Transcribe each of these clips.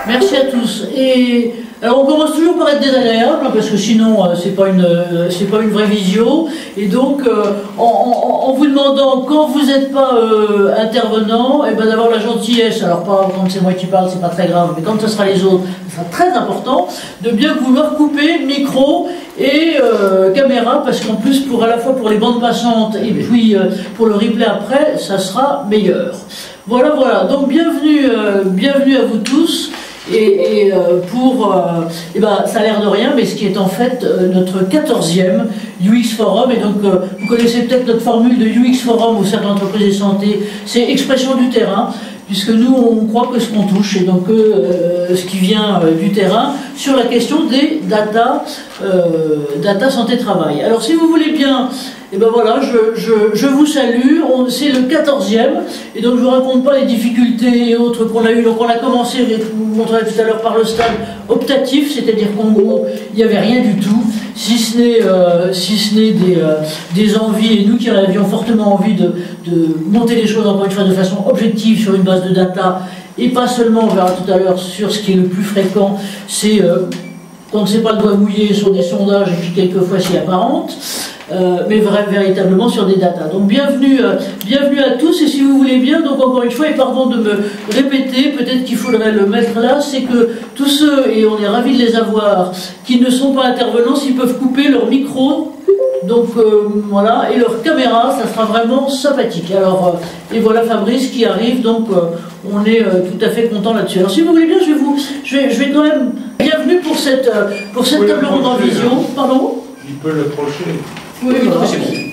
Merci à tous. Et alors on commence toujours par être désagréable, parce que sinon c'est pas une vraie visio. Et donc en vous demandant, quand vous n'êtes pas intervenant, et ben d'avoir la gentillesse, alors pas quand c'est moi qui parle, c'est pas très grave, mais quand ce sera les autres, ce sera très important, de bien vouloir couper micro et caméra, parce qu'en plus à la fois pour les bandes passantes et puis pour le replay après, ça sera meilleur. Voilà, voilà. Donc bienvenue à vous tous. Et ça a l'air de rien, mais ce qui est en fait notre 14e UX Forum. Et donc vous connaissez peut-être notre formule de UX Forum au Cercle d'entreprise et santé, c'est expression du terrain, puisque nous on croit que ce qu'on touche, et donc ce qui vient du terrain, sur la question des data santé-travail. Alors si vous voulez bien, et ben voilà, je vous salue, c'est le 14e, et donc je ne vous raconte pas les difficultés et autres qu'on a eues. Donc on a commencé, je vous montrerai tout à l'heure, par le stade optatif, c'est-à-dire qu'en gros, il n'y avait rien du tout, si ce n'est des envies, et nous qui avions fortement envie de monter les choses, encore une fois, de façon objective, sur une base de data, et pas seulement, on verra tout à l'heure, sur ce qui est le plus fréquent, c'est quand on ne sait pas le doigt mouillé sur des sondages, et puis quelquefois s'y apparente, mais véritablement sur des datas. Donc bienvenue à tous, et si vous voulez bien, donc encore une fois, et pardon de me répéter, peut-être qu'il faudrait le mettre là, c'est que tous ceux, et on est ravis de les avoir, qui ne sont pas intervenants, s'ils peuvent couper leur micro, donc voilà, et leur caméra, ça sera vraiment sympathique. Alors, et voilà Fabrice qui arrive, donc on est tout à fait content là-dessus. Alors si vous voulez bien, je vais quand même, bienvenue pour cette table ronde en visio, pardon. Il peut l'approcher. Oui, voilà.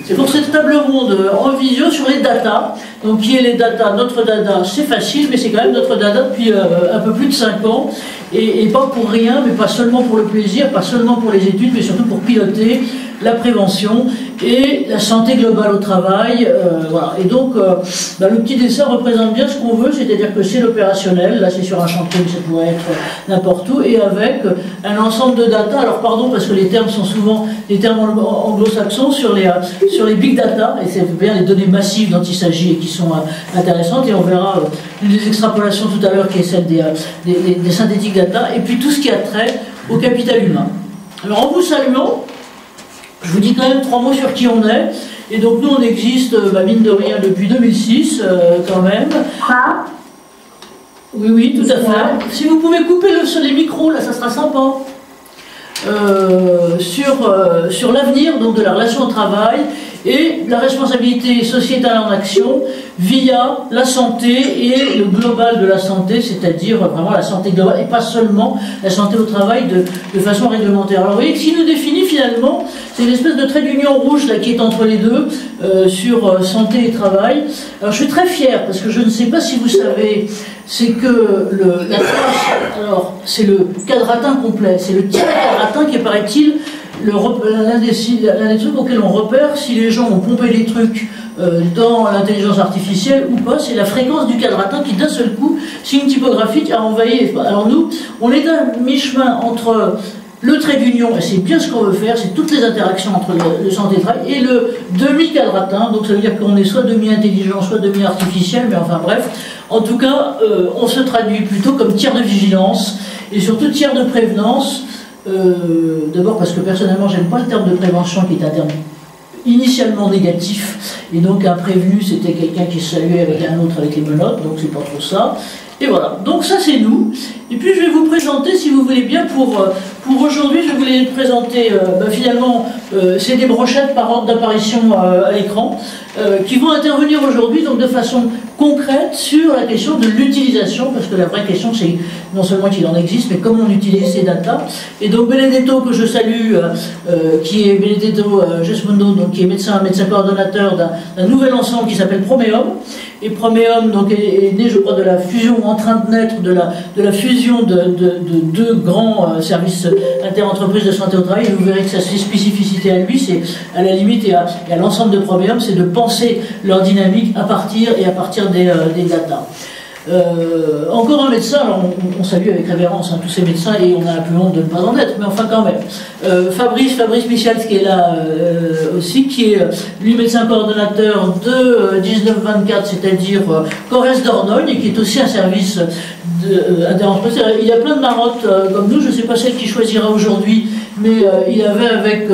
C'est pour cette table ronde en visio sur les datas. Donc qui est les datas, notre data, c'est facile, mais c'est quand même notre data depuis un peu plus de 5 ans. Et pas pour rien, mais pas seulement pour le plaisir, pas seulement pour les études, mais surtout pour piloter la prévention et la santé globale au travail. Voilà. Et donc, le petit dessin représente bien ce qu'on veut, c'est-à-dire que c'est l'opérationnel, là c'est sur un chantier, mais ça pourrait être n'importe où, et avec un ensemble de data. Alors pardon, parce que les termes sont souvent des termes anglo-saxons sur les big data, et c'est bien les données massives dont il s'agit et qui sont intéressantes, et on verra des extrapolations tout à l'heure qui est celle des synthétiques data, et puis tout ce qui a trait au capital humain. Alors en vous saluant, je vous dis quand même 3 mots sur qui on est. Et donc nous on existe, mine de rien, depuis 2006 quand même. Oui, tout à fait. Si vous pouvez couper les micros, là ça sera sympa. Sur l'avenir donc de la relation au travail et la responsabilité sociétale en action via la santé et le global de la santé, c'est-à-dire vraiment la santé globale et pas seulement la santé au travail de façon réglementaire. Alors vous voyez que ce qui nous définit finalement, c'est une espèce de trait d'union rouge là, qui est entre les deux sur santé et travail. Alors je suis très fier parce que je ne sais pas si vous savez, c'est que la trace, alors c'est le quadratin complet, c'est le tiers quadratin qui est, paraît-il, l'un des trucs auxquels on repère si les gens ont pompé des trucs dans l'intelligence artificielle ou pas, c'est la fréquence du quadratin qui d'un seul coup, signe typographique, a envahi. Alors nous, on est à mi-chemin entre le trait d'union, et c'est bien ce qu'on veut faire, c'est toutes les interactions entre le santé et le travail, et le demi-quadratin, donc ça veut dire qu'on est soit demi-intelligent, soit demi-artificiel, mais enfin bref, en tout cas, on se traduit plutôt comme tiers de vigilance, et surtout tiers de prévenance. D'abord parce que personnellement j'aime pas le terme de prévention qui est un terme initialement négatif, et donc un prévenu c'était quelqu'un qui se saluait avec un autre avec les menottes, donc c'est pas trop ça. Et voilà, donc ça c'est nous. Et puis je vais vous présenter, si vous voulez bien, pour aujourd'hui, je voulais présenter, finalement, c'est des brochettes par ordre d'apparition à l'écran, qui vont intervenir aujourd'hui, donc de façon concrète, sur la question de l'utilisation, parce que la vraie question c'est non seulement qu'il en existe, mais comment on utilise ces datas. Et donc Benedetto, que je salue, qui est Benedetto Gesmundo, donc qui est médecin coordonnateur d'un nouvel ensemble qui s'appelle Proméum. Et Proméum donc, est né, je crois, de la fusion, en train de naître, de la fusion de deux grands services interentreprises de santé au travail. Et vous verrez que sa spécificité à lui, c'est à la limite et à l'ensemble de Proméum, c'est de penser leur dynamique à partir des datas. Encore un médecin, alors on salue avec révérence tous ces médecins et on a un peu honte de ne pas en être, mais enfin quand même. Fabrice Michals qui est là aussi, qui est lui médecin coordonnateur de 1924, c'est-à-dire Corrèze d'Ornogne, et qui est aussi un service interentreprises. Il y a plein de marottes comme nous, je ne sais pas celle qui choisira aujourd'hui, mais il avait avec,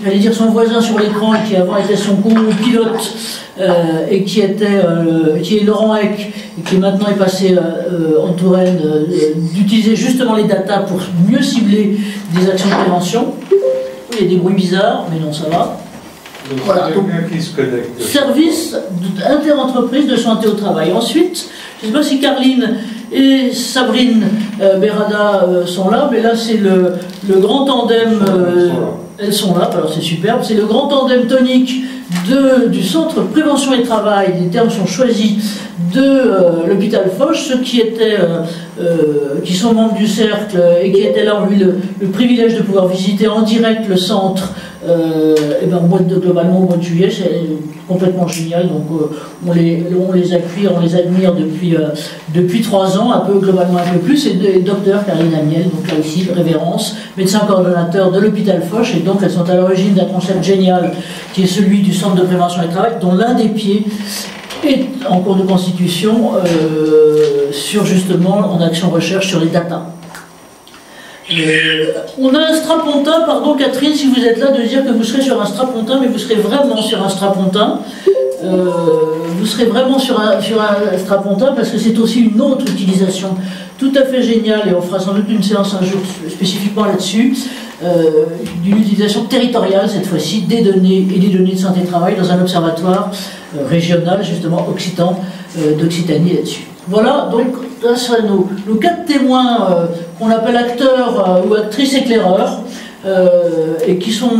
j'allais dire, son voisin sur l'écran, qui avant était son co-pilote, et qui est Laurent Eck, et qui maintenant est passé en Touraine, d'utiliser justement les datas pour mieux cibler des actions de prévention. Il y a des bruits bizarres, mais non, ça va. Voilà, donc, qui se connecte. Service interentreprise de santé au travail. Ensuite, je ne sais pas si Carline et Sabrine Berada sont là, mais là c'est le grand tandem, elles sont là, alors c'est superbe, c'est le grand tandem tonique du Centre Prévention et Travail, les termes sont choisis, de l'hôpital Foch. Ceux qui sont membres du cercle et qui étaient là ont eu le privilège de pouvoir visiter en direct le centre globalement au mois de juillet. C'est complètement génial, donc on les accueille, on les admire depuis 3 ans, un peu globalement un peu plus, et le docteur Karine Amiel, donc là ici, révérence, médecin coordonnateur de l'hôpital Foch, et donc elles sont à l'origine d'un concept génial qui est celui du centre de prévention et travail, dont l'un des pieds est en cours de constitution sur justement en action recherche sur les data. On a un strapontin, pardon Catherine si vous êtes là de dire que vous serez sur un strapontin, mais vous serez vraiment sur un strapontin. Vous serez vraiment sur un strapontin parce que c'est aussi une autre utilisation tout à fait géniale, et on fera sans doute une séance un jour spécifiquement là-dessus, d'une utilisation territoriale cette fois-ci des données et des données de santé-travail dans un observatoire régional justement occitan d'Occitanie là-dessus. Voilà, donc là seraient nos 4 témoins qu'on appelle acteurs ou actrices éclaireurs et qui sont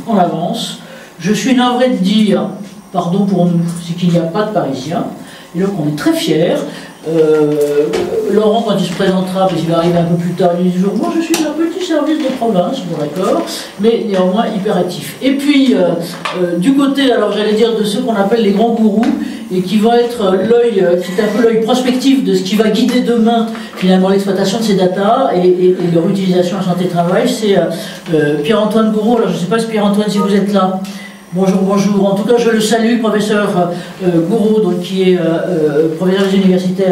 en avance. Je suis navré de dire, pardon pour nous, c'est qu'il n'y a pas de Parisiens, et donc on est très fiers. Laurent, quand il se présentera, parce qu'il va arriver un peu plus tard, il dit toujours, moi je suis un petit service de province, bon d'accord, mais néanmoins hyperactif. Et puis, du côté, alors j'allais dire, de ceux qu'on appelle les grands gourous, et qui vont être l'œil, qui est un peu l'œil prospectif de ce qui va guider demain, finalement, l'exploitation de ces datas et leur utilisation en santé-travail, c'est Pierre-Antoine Gouraud. Alors je ne sais pas si Pierre-Antoine, si vous êtes là. Bonjour, bonjour. En tout cas, je le salue, professeur Gouraud, donc, qui est professeur des universités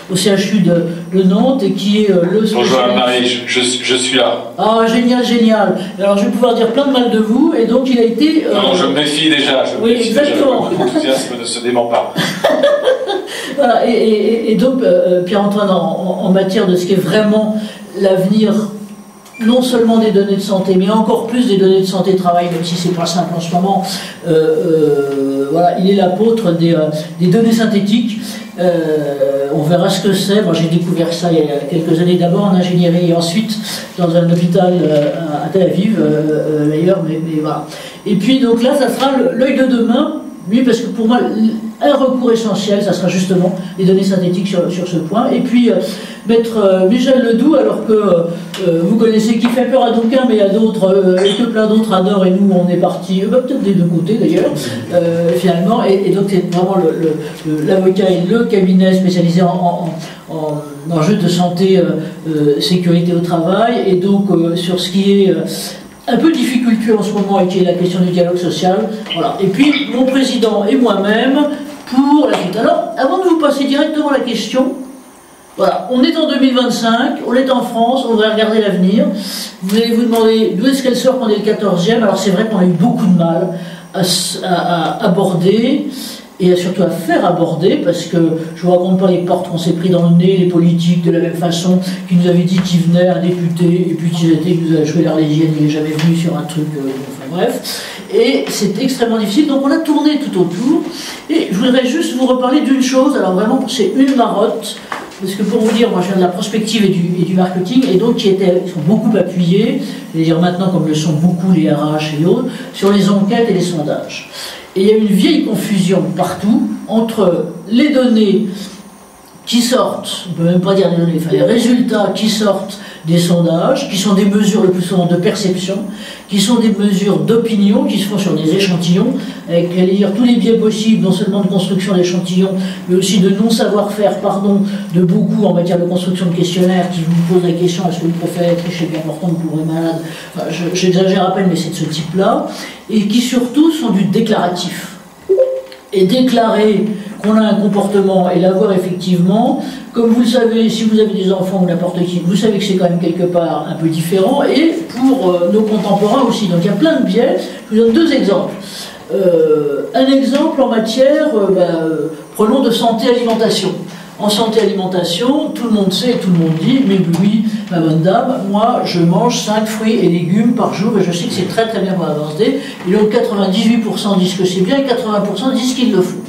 au CHU de Nantes et qui est le... Bonjour Anne-Marie, je suis là. Ah, génial, génial. Alors, je vais pouvoir dire plein de mal de vous, et donc il a été... Non, je me méfie déjà. Oui, exactement. L'enthousiasme ne se dément pas. Voilà, et donc, Pierre-Antoine, en matière de ce qui est vraiment l'avenir, non seulement des données de santé, mais encore plus des données de santé-travail, même si c'est pas simple en ce moment. Voilà, il est l'apôtre des données synthétiques. On verra ce que c'est. Moi, j'ai découvert ça il y a quelques années, d'abord en ingénierie et ensuite dans un hôpital à Tel Aviv, d'ailleurs, mais voilà. Et puis, donc là, ça sera l'œil de demain. Oui, parce que pour moi, un recours essentiel, ça sera justement les données synthétiques sur ce point. Et puis, maître Michel Ledoux, alors que vous connaissez Qui fait peur à d'aucuns, mais il y a d'autres, et que plein d'autres adorent, et nous, on est partis, peut-être des deux côtés d'ailleurs, finalement. Et donc, c'est vraiment l'avocat et le cabinet spécialisé en enjeux de santé, sécurité au travail, et donc sur ce qui est... un peu difficultueux en ce moment, et qui est la question du dialogue social. Voilà. Et puis, mon président et moi-même pour la suite. Alors, avant de vous passer directement la question, voilà, on est en 2025, on est en France, on va regarder l'avenir. Vous allez vous demander d'où est-ce qu'elle sort qu'on est le 14e. Alors, c'est vrai qu'on a eu beaucoup de mal à aborder, et surtout à faire aborder, parce que je ne vous raconte pas les portes qu'on s'est pris dans le nez, les politiques de la même façon, qui nous avaient dit qu'il venait un député, et puis qu'il nous a joué l'Arlésienne, il n'est jamais venu sur un truc, enfin bref, et c'est extrêmement difficile, donc on a tourné tout autour, et je voudrais juste vous reparler d'une chose, alors vraiment c'est une marotte, parce que pour vous dire, moi je viens de la prospective et du marketing, et donc qui sont beaucoup appuyés, c'est-à-dire maintenant comme le sont beaucoup les RH et autres, sur les enquêtes et les sondages. Et il y a une vieille confusion partout entre les données qui sortent, on ne peut même pas dire les données, enfin les résultats qui sortent des sondages, qui sont des mesures le plus souvent de perception, qui sont des mesures d'opinion, qui se font sur des échantillons, avec tous les biais possibles, non seulement de construction d'échantillons, mais aussi de non-savoir-faire, pardon, de beaucoup en matière de construction de questionnaires, qui vous posent la question, est-ce que vous préférez être riche et bien portant ou pauvre et malade, enfin, j'exagère à peine, mais c'est de ce type-là, et qui surtout sont du déclaratif. et déclarer qu'on a un comportement et l'avoir effectivement, comme vous le savez, si vous avez des enfants ou n'importe qui, vous savez que c'est quand même quelque part un peu différent, et pour nos contemporains aussi. Donc il y a plein de biais. Je vous donne deux exemples. Un exemple en matière, prenons de santé-alimentation. En santé-alimentation, tout le monde sait et tout le monde dit, mais oui, ma bonne dame, moi je mange 5 fruits et légumes par jour et je sais que c'est très très bien pour la densité. Et donc 98% disent que c'est bien et 80% disent qu'il le faut.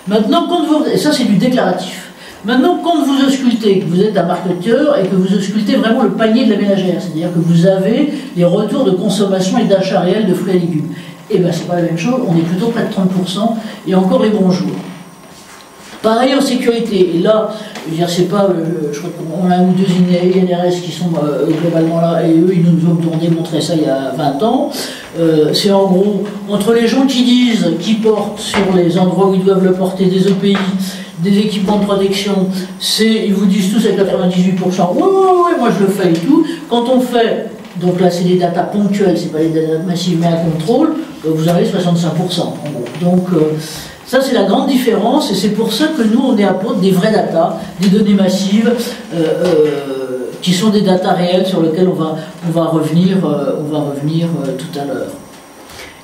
Maintenant, quand vous, et ça c'est du déclaratif. Maintenant, quand vous auscultez, que vous êtes un marketeur et que vous auscultez vraiment le panier de la ménagère, c'est-à-dire que vous avez les retours de consommation et d'achat réel de fruits et légumes, et bien c'est pas la même chose, on est plutôt près de 30% et encore les bons jours. Pareil en sécurité, et là, je veux dire, c'est pas, je crois qu'on a un ou deux INRS qui sont globalement là, et eux, ils nous ont démontré ça il y a 20 ans. C'est en gros, entre les gens qui disent, qui portent sur les endroits où ils doivent le porter, des EPI, des équipements de protection, ils vous disent tous à 98%, ouais, moi je le fais et tout. Quand on fait, donc là c'est des datas ponctuelles, c'est pas des datas massives, mais à contrôle, vous avez 65% en gros. Donc, ça, c'est la grande différence, et c'est pour ça que nous, on est à propos des vraies datas, des données massives, qui sont des datas réelles sur lesquelles on va revenir tout à l'heure.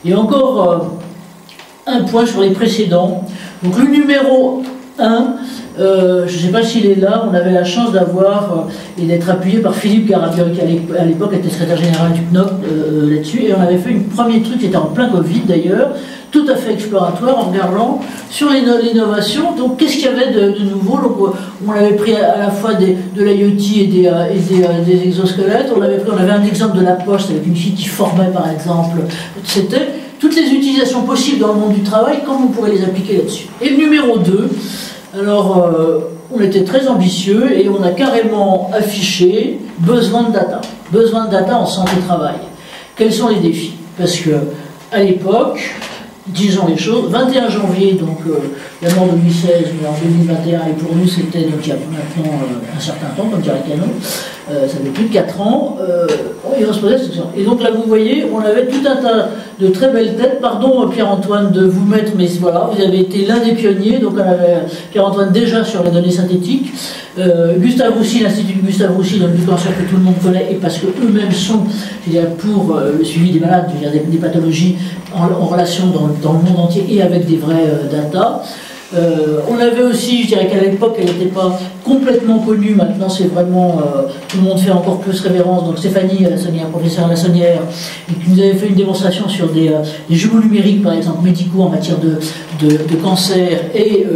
Et encore un point sur les précédents. Donc le numéro 1, je ne sais pas s'il est là, on avait la chance d'avoir et d'être appuyé par Philippe Garapiol, qui à l'époque était secrétaire général du CNOC là-dessus, et on avait fait un premier truc qui était en plein Covid d'ailleurs, tout à fait exploratoire, en regardant sur l'innovation. Donc qu'est-ce qu'il y avait de nouveau? Donc, on avait pris à la fois de l'IoT et des exosquelettes, on avait un exemple de la poste avec une fille qui formait par exemple, c'était toutes les utilisations possibles dans le monde du travail, comment on pourrait les appliquer là-dessus. Et le numéro 2, alors on était très ambitieux et on a carrément affiché besoin de data en santé-travail. Quels sont les défis? Parce que à l'époque, disons les choses, 21 janvier, donc la mort de Louis XVI, mais en 2021, et pour nous c'était donc il y a maintenant un certain temps, comme dirait Canon, ça fait plus de 4 ans, il va se poser cette question. Et donc là vous voyez, on avait tout un tas de très belles têtes, pardon Pierre-Antoine de vous mettre, mais voilà, vous avez été l'un des pionniers, donc on avait Pierre-Antoine déjà sur les données synthétiques, Gustave Roussy, l'Institut Gustave Roussy, donc du cancer que tout le monde connaît, et parce qu'eux-mêmes sont, c'est-à-dire pour le suivi des malades, des pathologies en relation dans le monde entier et avec des vrais data. On avait aussi, je dirais qu'à l'époque, elle n'était pas complètement connue, maintenant c'est vraiment, tout le monde fait encore plus révérence, donc Stéphanie Lassonnière, professeure Lassonnière, qui nous avait fait une démonstration sur des jumeaux numériques, par exemple, médicaux en matière de cancer, et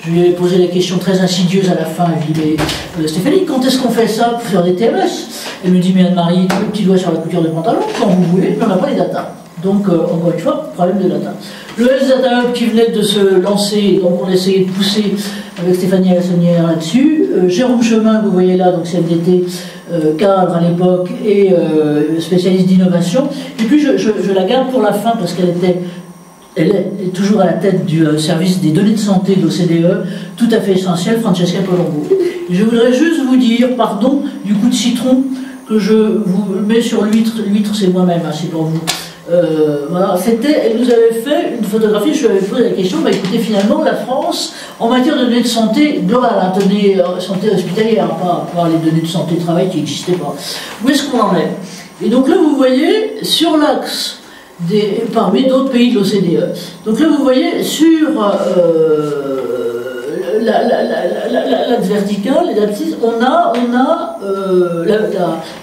je lui ai posé la question très insidieuse à la fin, je lui ai dit, mais Stéphanie, quand est-ce qu'on fait ça pour faire des TMS? Elle me dit, mais Anne-Marie, le petit doigt sur la couture de pantalon, quand vous voulez, mais on n'a pas les datas. Donc, encore une fois, problème de data. Le Health Data Hub qui venait de se lancer, donc on essayait de pousser avec Stéphanie Lassonnière là-dessus. Jérôme Chemin, vous voyez là, donc CFDT, cadre à l'époque et spécialiste d'innovation. Et puis je la garde pour la fin parce qu'elle est toujours à la tête du service des données de santé de l'OCDE, tout à fait essentiel, Francesca Colombo. Et je voudrais juste vous dire, pardon, du coup de citron que je vous mets sur l'huître. L'huître, c'est moi-même, hein, c'est pour vous. Voilà, elle nous avait fait une photographie, je lui avais posé la question, bah écoutez, finalement, la France, en matière de données de santé globale, hein, données santé hospitalière, pas les données de santé de travail qui n'existaient pas, où est-ce qu'on en est? Et donc là, vous voyez, sur l'axe, parmi d'autres pays de l'OCDE, donc là, vous voyez, sur l'axe vertical, les abscisses, on a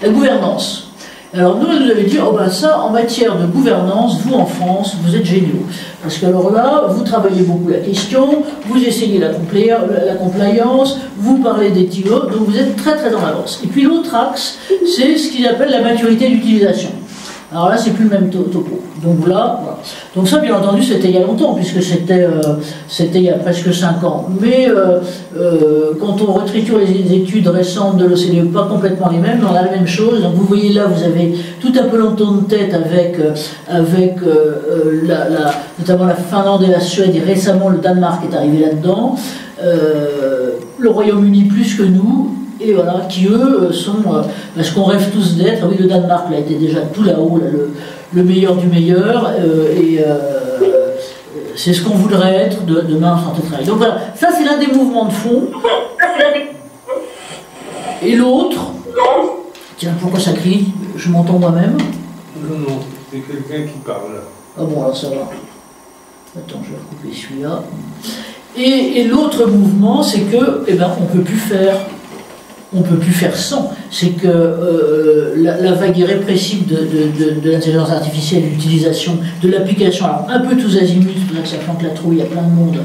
la gouvernance. Alors nous, elle nous avait dit, oh ben ça, en matière de gouvernance, vous en France, vous êtes géniaux. Parce que alors là, vous travaillez beaucoup la question, vous essayez la compliance, vous parlez des TIO, donc vous êtes très très en avance. Et puis l'autre axe, c'est ce qu'ils appellent la maturité d'utilisation. Alors là, c'est plus le même topo. Donc là, voilà. Donc ça, bien entendu, c'était il y a longtemps, puisque c'était il y a presque 5 ans. Mais quand on retriture les études récentes de l'OCDE, pas complètement les mêmes, on a la même chose. Donc vous voyez là, vous avez tout un peloton de tête avec notamment la Finlande et la Suède, et récemment le Danemark est arrivé là-dedans. Le Royaume-Uni plus que nous. Et voilà, qui eux sont ce qu'on rêve tous d'être. Oui, le Danemark là était déjà tout là-haut, là, le meilleur du meilleur, c'est ce qu'on voudrait être demain en santé de travail. Donc voilà, ça c'est l'un des mouvements de fond. Et l'autre, tiens, pourquoi ça crie? Je m'entends moi-même. Non, c'est quelqu'un qui parle. Ah bon, alors ça va. Attends, je vais recouper celui-là. Et l'autre mouvement, c'est que, eh ben, on peut plus faire sans. C'est que la vague irrépressible de l'intelligence artificielle, l'utilisation de l'application, alors un peu tous azimuts, c'est pour ça que ça flanque la trouille, il y a plein de monde,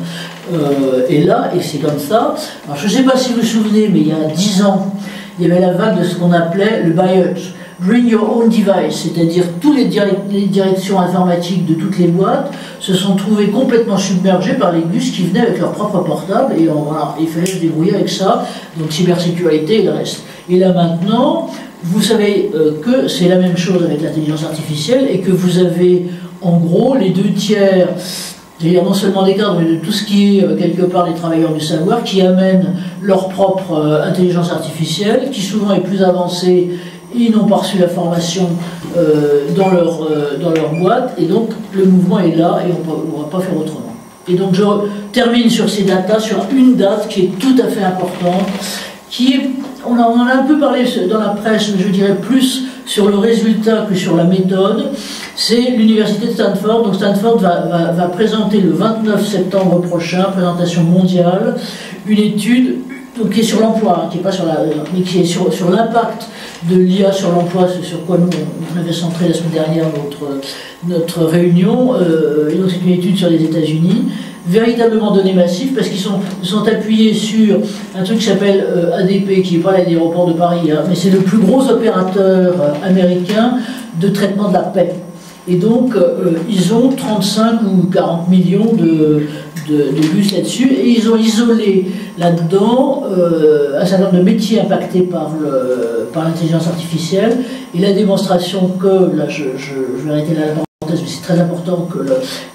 est là, et c'est comme ça. Alors je ne sais pas si vous vous souvenez, mais il y a 10 ans, il y avait la vague de ce qu'on appelait le BIOS, Bring Your Own Device, c'est-à-dire toutes les directions informatiques de toutes les boîtes se sont trouvées complètement submergées par les gus qui venaient avec leur propre portable, et voilà, il fallait se débrouiller avec ça, donc cybersécurité et le reste. Et là maintenant, vous savez que c'est la même chose avec l'intelligence artificielle, et que vous avez en gros les 2/3, c'est-à-dire non seulement des cadres, mais de tout ce qui est quelque part les travailleurs du savoir, qui amènent leur propre intelligence artificielle, qui souvent est plus avancée. Ils n'ont pas reçu la formation dans leur boîte, et donc le mouvement est là, et on ne va pas faire autrement. Et donc je termine sur ces datas, sur une date qui est tout à fait importante, qui est, on en a un peu parlé dans la presse, mais je dirais plus sur le résultat que sur la méthode, c'est l'université de Stanford. Donc Stanford va présenter le 29 septembre prochain, présentation mondiale, une étude donc, qui est sur l'emploi, hein, qui est pas sur mais qui est sur l'impact de l'IA sur l'emploi, c'est sur quoi nous on avait centré la semaine dernière notre réunion, et donc c'est une étude sur les États-Unis, véritablement données massives, parce qu'ils sont appuyés sur un truc qui s'appelle ADP, qui n'est pas l'aéroport de Paris, hein, mais c'est le plus gros opérateur américain de traitement de la paix. Et donc, ils ont 35 ou 40 millions de bus là-dessus, et ils ont isolé là-dedans un certain nombre de métiers impactés par l'intelligence artificielle, et la démonstration que, là je vais arrêter là la parenthèse, mais c'est très important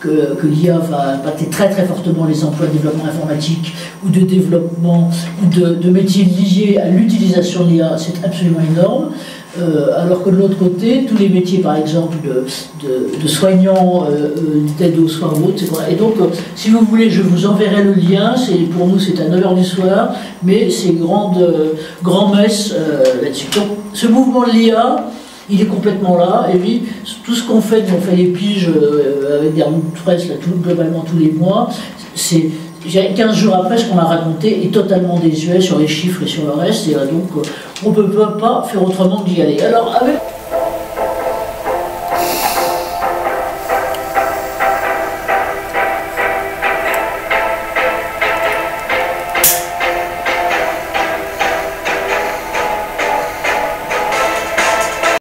que l'IA va impacter très très fortement les emplois de développement informatique, ou de développement, ou de métiers liés à l'utilisation de l'IA, c'est absolument énorme. Alors que de l'autre côté, tous les métiers, par exemple, de soignants, d'aide aux soins ou autres, et donc, si vous voulez, je vous enverrai le lien, pour nous c'est à 9h du soir, mais c'est grand-messe là-dessus. Donc, ce mouvement de l'IA, il est complètement là, et puis, tout ce qu'on fait, on fait les piges avec des remontées de presse, là, globalement tous les mois, c'est... 15 jours après, ce qu'on a raconté est totalement désuet sur les chiffres et sur le reste, et donc on ne peut pas faire autrement que d'y aller. Alors, avec